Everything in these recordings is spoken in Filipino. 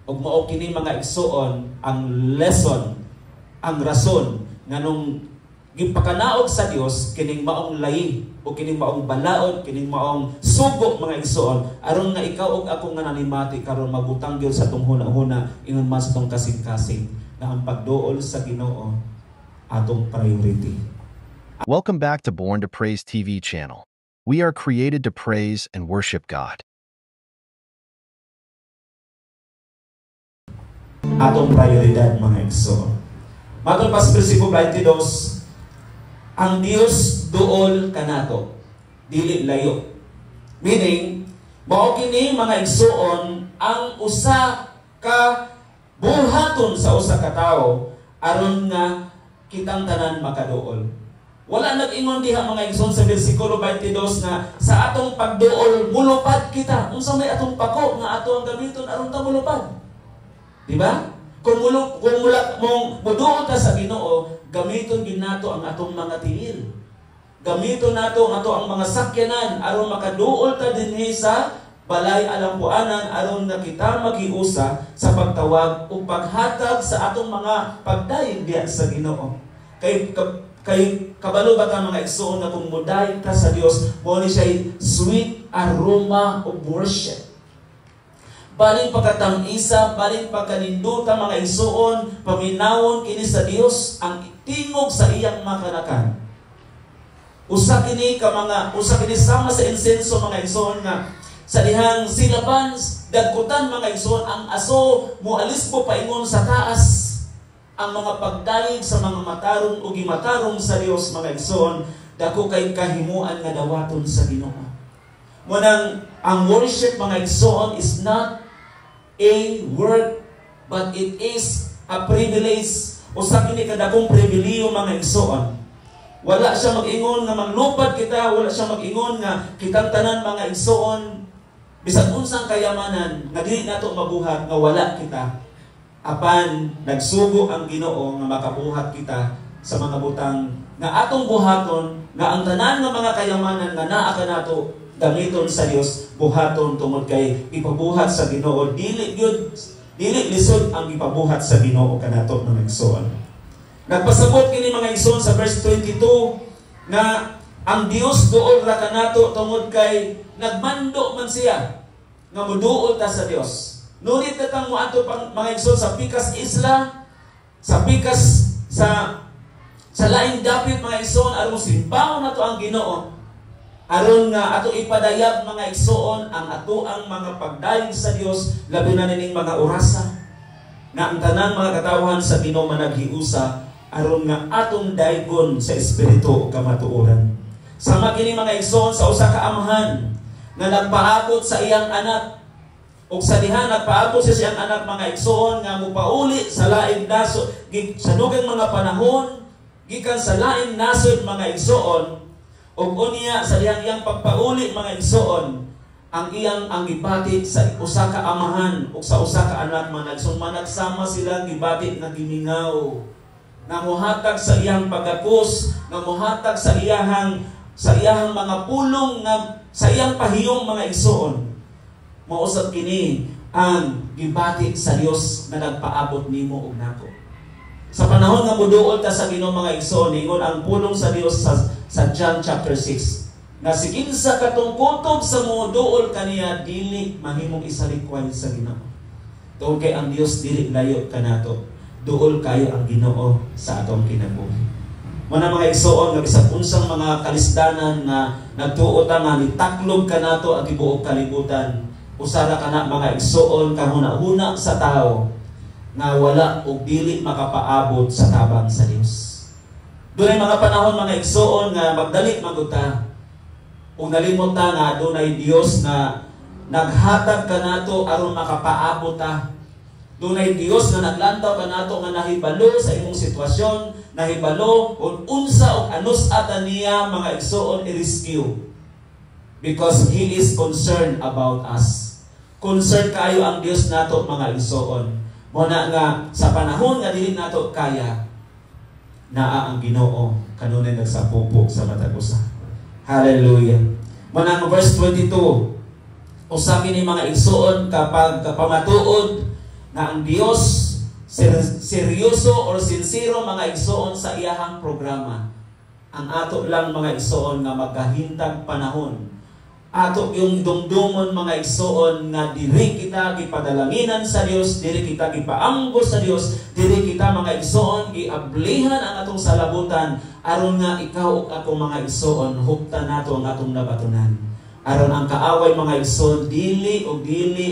ug mao kini mga igsoon ang lesson, ang rason nganong gipakanaog sa Dios kining maong layi o kining maong balaod, kining maong sugo mga igsoon aron nga ikaw ug ako nga nanimati karon mabutang gyud sa atong hunahuna ingon mas tong kasing-kasing na ang pagduol sa Ginoo atong priority. Welcome back to Born to Praise TV channel. We are created to praise and worship God. Atong prioridad mga igsoon. Matod pa sa bersikulo 22, ang Dios duol kanato, dili layo. Meaning, mao kini mga igsoon ang usa ka buhaton sa usa ka tawo aron nga kitang tanan makaduol. Wala nag-ingon diha mga igsoon sa bersikulo 22 na sa atong pagduol mulupad kita. Unsa may atong pako nga ato ang gamiton aron ta mulupad? Di ba? Kung mula mong muduol ta sa Ginoo, gamiton gyud nato ang atong mga tiil. Gamiton nato ang ato ang mga sakyanan aron makaduol ta dinhi sa balay alampuanan aron nga kita magiusa sa pagtawag o paghatag sa atong mga pagdayeg diha sa Ginoo. Kay kabalo ba ta mga igsoon na kung muday ka sa Dios, mo ni siya sweet aroma of worship. Baling pagkatang-isa, baling pagkaninduta mga igsoon, paminawon kini sa Dios ang tingog sa iyang makanakan. Usa kini sama sa insenso mga igsoon nga sa dihang silaban dagkutan mga igsoon ang aso mualis po paingon sa taas. Ang mga pagdalig sa mga matarong o gimatarong sa Dios mga igsoon, dako kay kahimuan nga dawaton sa Ginoo. Munang ang worship mga igsoon is not a work, but it is a privilege. Usa kini kadagong pribiliyo mga igsoon. Wala siya mag-ingon nga maglupad kita, wala siya mag-ingon nga kitang tanan mga igsoon bisan unsang kayamanan nga dili nato mabuhat nga wala kita. Apan nagsugo ang Ginoo nga makabuhat kita sa mga butang nga atong buhaton nga ang tanan nga mga kayamanan nga naa kanato gamiton sa Dios buhaton tungod kay ipabuhat sa Ginoo dili lisod ang ipabuhat sa Ginoo kanato ng igsoon. Nagpasabot kini mga igsoon sa verse 22 nga ang Dios duol ra kanato tungod kay nagmando man siya nga moduol ta sa Dios. Ngunit katang moadto pang mga igsoon sa pikas isla, sa pikas sa laing dapit mga igsoon aron simbaon nato ang Ginoo. Aron nga ato ipadayag mga igsoon ang ato ang mga pagdayeg sa Dios labi na nining mga orasa na ang tanan mga katawhan sa Ginoo managhiusa aron nga atong daygon sa espiritu kamatuoran. Sama kini mga igsoon sa usa ka amahan nga nagpaabot sa iyang anak ug sa diha nagpaabot sa iyang anak mga igsoon nga mopauli sa laing nasod sa dugang mga panahon gikan sa laing nasod mga igsoon. Ug unya sa iyang pagpauli mga igsoon ang gibati sa usa ka amahan ug sa usa ka anak man nagsama sila gibati nga gimingaw nga mohatag sa iyang pagakos nga mohatag sa iyang mga pulong nga sa iyang pahiyong mga igsoon. Mausap kini ang gibati sa Dios na nagpaabot nimo ug nako. Sa panahon nga muduol ta sa Ginoo mga igsoon, ingon ang pulong sa Dios sa John chapter 6. Na si kinsa katong kutob sa muduol kaniya dili mahimong isalikway sa Ginoo. Tungod kay ang Dios dili layo kanato. Duol kayo ang Ginoo sa atong kinabuhi. Muna mga igsoon nga bisag unsang mga kalisdanan nga nagtuo ta nga nitaklob kanato ang tibuok kalibutan. Usara kana mga igsoon kahuna-huna sa tao nga wala o dili makapaabot sa tabang sa Dios. Dunay mga panahon mga igsoon nga magdali maguta. Kung nalimot ta nga dunay Dios na naghatag kanato aron makapaabot ta. Dunay Dios na naglantaw kanato nga nahibalo sa imong sitwasyon, nahibalo ug unsa ug anus ata niya mga igsoon i-rescue. Because He is concerned about us. Concerned kayo ang Dios nato mga igsoon. Muna nga sa panahon nga dili nato kaya naa ang Ginoo kanunay nagsapupok sa matag usa. Hallelujah. Muna ang verse 22. Usa kini mga igsoon kapag kapamatuod na ang Dios seryoso or sincero mga igsoon sa iyahang programa. Ang ato lang mga igsoon nga magkahintag panahon. Ato yung dumdumon mga igsoon nga diri kita gipadalanginan sa Dios, diri kita gipaanggo sa Dios, diri kita mga igsoon giablihan ang atong salabutan aron nga ikaw ug ako mga igsoon huptan nato ang atong nabatunan. Aron ang kaaway mga igsoon dili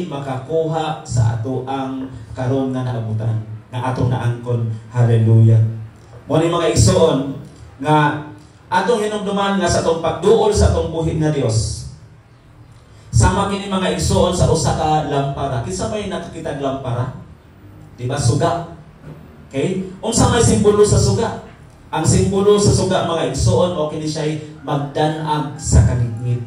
makakuha sa ato ang karon nga naabutan nga atong naangkon. Hallelujah. Mo ni mga igsoon nga atong hinumduman nga sa atong pagduol sa atong buhig na Dios. Sama kini mga igsoon sa usa ka lampara. Kinsa may nakakita lampara? Diba? Suga. Okay? Unsa may simbolo sa suga? Ang simbolo sa suga mga igsoon o kini siya magdanag sa kangitngit.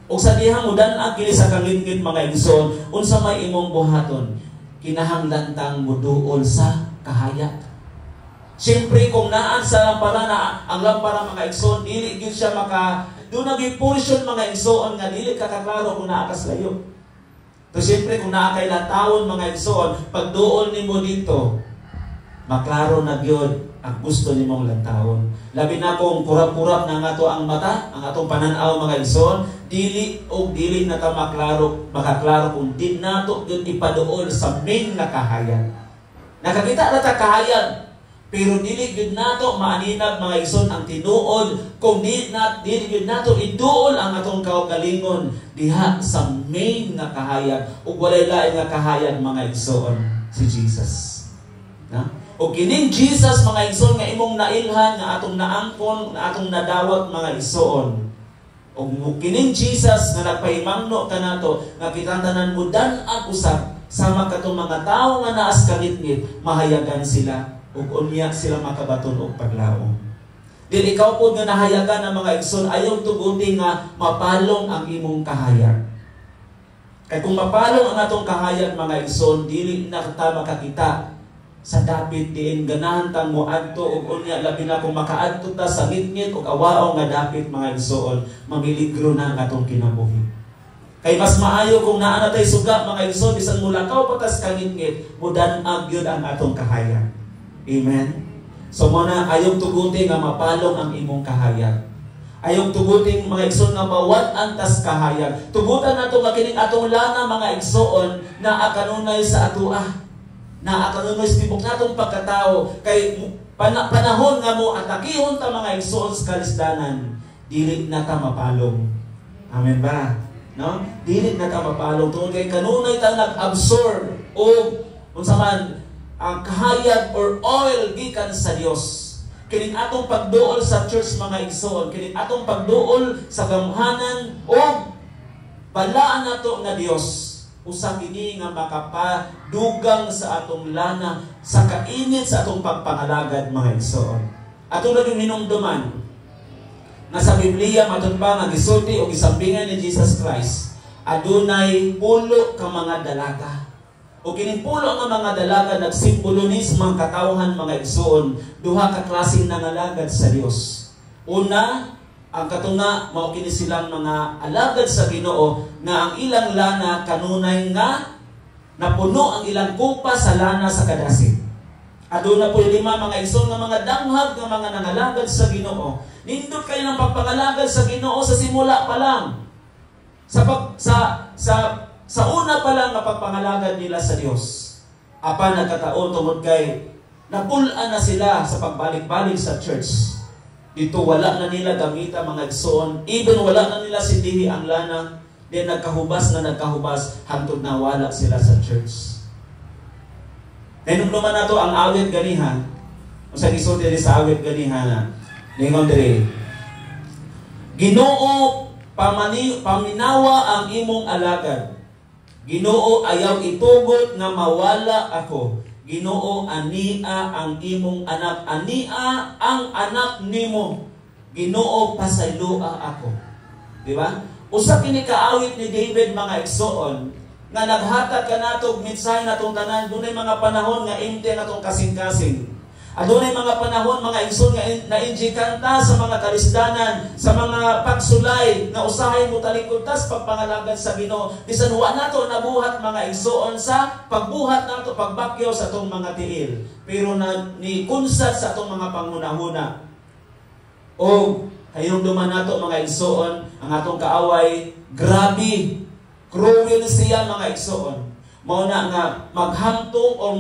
O sa diha mo danag kini sa kangitngit mga igsoon, unsa may imong buhaton? Kinahanglan mo duol sa kahayag. Siyempre kung naan sa lampara na ang lampara mga igsoon, dili gyud siya doon nag-portion mga igsoon nga dili kakaklaro kung naakas layo. So siyempre kung naakay latawon mga igsoon, pag duol nimo dito, maklaro na gyud ang gusto nimong lantawon. Labi na kung kurap-kurap na nga to ang mata, ang atong pananaw mga igsoon, dili na ta makaklaro kung di nato gyud ipaduol sa main nga kahayag. Nakakita na ta kahayag, pero dili gyud nato maaninag mga igsoon ang tinuod kung dili gyud nato iduol ang atong kaugalingon diha sa main nga kahayag ug walay lain nga kahayag mga igsoon, si Jesus. Na? O kining Jesus mga igsoon nga imong nailhan nga atong naangkon, nga atong nadawat mga igsoon. O kining Jesus nga nagpahimangno kanato nga kitantanan mo dan-ag usab sama katong mga tawo nga naas kangitngit mahayagan sila ug unya sila makabaton og paglaom. Dili ikaw pod nga nahayagan ang mga igsoon ayaw tuguti nga mapalong ang imong kahayag. Kay kung mapalong ang atong kahayag mga igsoon, dili na kita makakita sa dapit diin ganahan tang moadto ug unya labi na kung makaadto ta sa ngitngit ug awao nga dapit mga igsoon, mamiligro na ang atong kinabuhi. Kay mas maayo kung naa na tay suga mga igsoon bisan mulakaw patas ka ngitngit, mudan-ag gyud ang atong kahayag. Amen? So muna, ayaw tugutin nga mapalong ang imong kahayag. Ayaw tugutin mga igsoon nga bawat antas kahayag. Tugutan nato nga kining atong lana mga igsoon na akanunay sa atoa. Na akanunay sa tibok natong pagkatao. Kay panahon nga mo atakihon ta mga igsoon sa kalisdanan, dili na ta mapalong. Amen ba? No? Dili na ta mapalong. Tungod kay kanunay ta nag-absorb o unsa man ang kahayag or oil gikan sa Dios. Kining atong pagduol sa church mga igsoon, kining atong pagduol sa gamhanan o balaan nato nga Dios, usa kini nga makapadugang sa atong lana sa kainit sa atong pagpangalagad mga igsoon. Atong naging hinumduman nga sa Biblia matud pa nga gisulti o gisambingan ni Jesus Christ, adunay pulo ka mga dalaga. O kining pulo nga mga dalaga nagsimbolo ni sa mga katawhan mga igsoon, duha ka klaseng nangalagad sa Dios. Una, ang katuna mao kini silang mga alagad sa Ginoo nga ang ilang lana kanunay nga napuno ang ilang kupa sa lana sa kadasig. Aduna po lima mga igsoon nga mga danghag nga mga nangalagad sa Ginoo. Nindot kayo ng pagpangalagad sa Ginoo sa simula pa lang. Sa una pa lang nga pagpangalagad nila sa Dios. Apan nagkataon tungod kay napulaan na sila sa pagbalik-balik sa church. Dito wala na nila gamita mga igsoon. Even wala na nila sindihi ang lana. Then nagkahubas hangtod na wala sila sa church. Then naman na to ang awit ganihan. Kung sa gisulti sa awit ganihan. Lingon diri. Ginoo paminawa ang imong alagad. Ginoo ayaw itugot nga mawala ako. Ginoo ania ang imong anak. Ania ang anak nimo. Ginoo pasayloa ako. Di ba? Usa kini kaawit ni David mga igsoon nga naghatag kanato og mensahe natong tanan dunay mga panahon nga empty natong kasing-kasing. Adunay mga panahon, mga igsoon, nga nainjikanta sa mga karisdanan, sa mga pagsulay, na usahay mo talikudtas pagpangalagad sa Ginoo. Bisan wa nato nabuhat mga igsoon sa pagbuhat nato, pagbakyaw sa atong mga tiil. Pero ni kunsat sa atong mga pangunahuna. O hayungduman nato mga igsoon, ang atong kaaway, grabe, cruel siya mga igsoon. Mao na nga maghantong o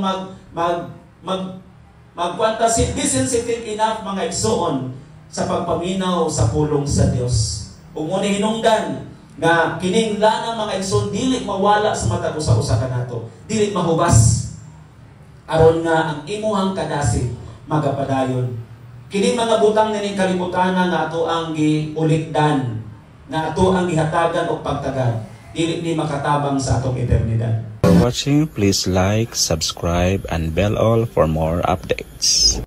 disensitive enough mga igsoon sa pagpaminaw sa pulong sa Dios. Ug mo ni hinungdan nga kining lana mga igsoon dili mawala sa matag usa-usa kanato, dili mahubas aron nga ang imuhang kadasig magapadayon. Kining mga butang nining kalibutanan nga ato ang giulikdan, nga ato ang gihatagan og pagtagad, dili ni makatabang sa atong eternidad. For watching, please like, subscribe, and bell all for more updates.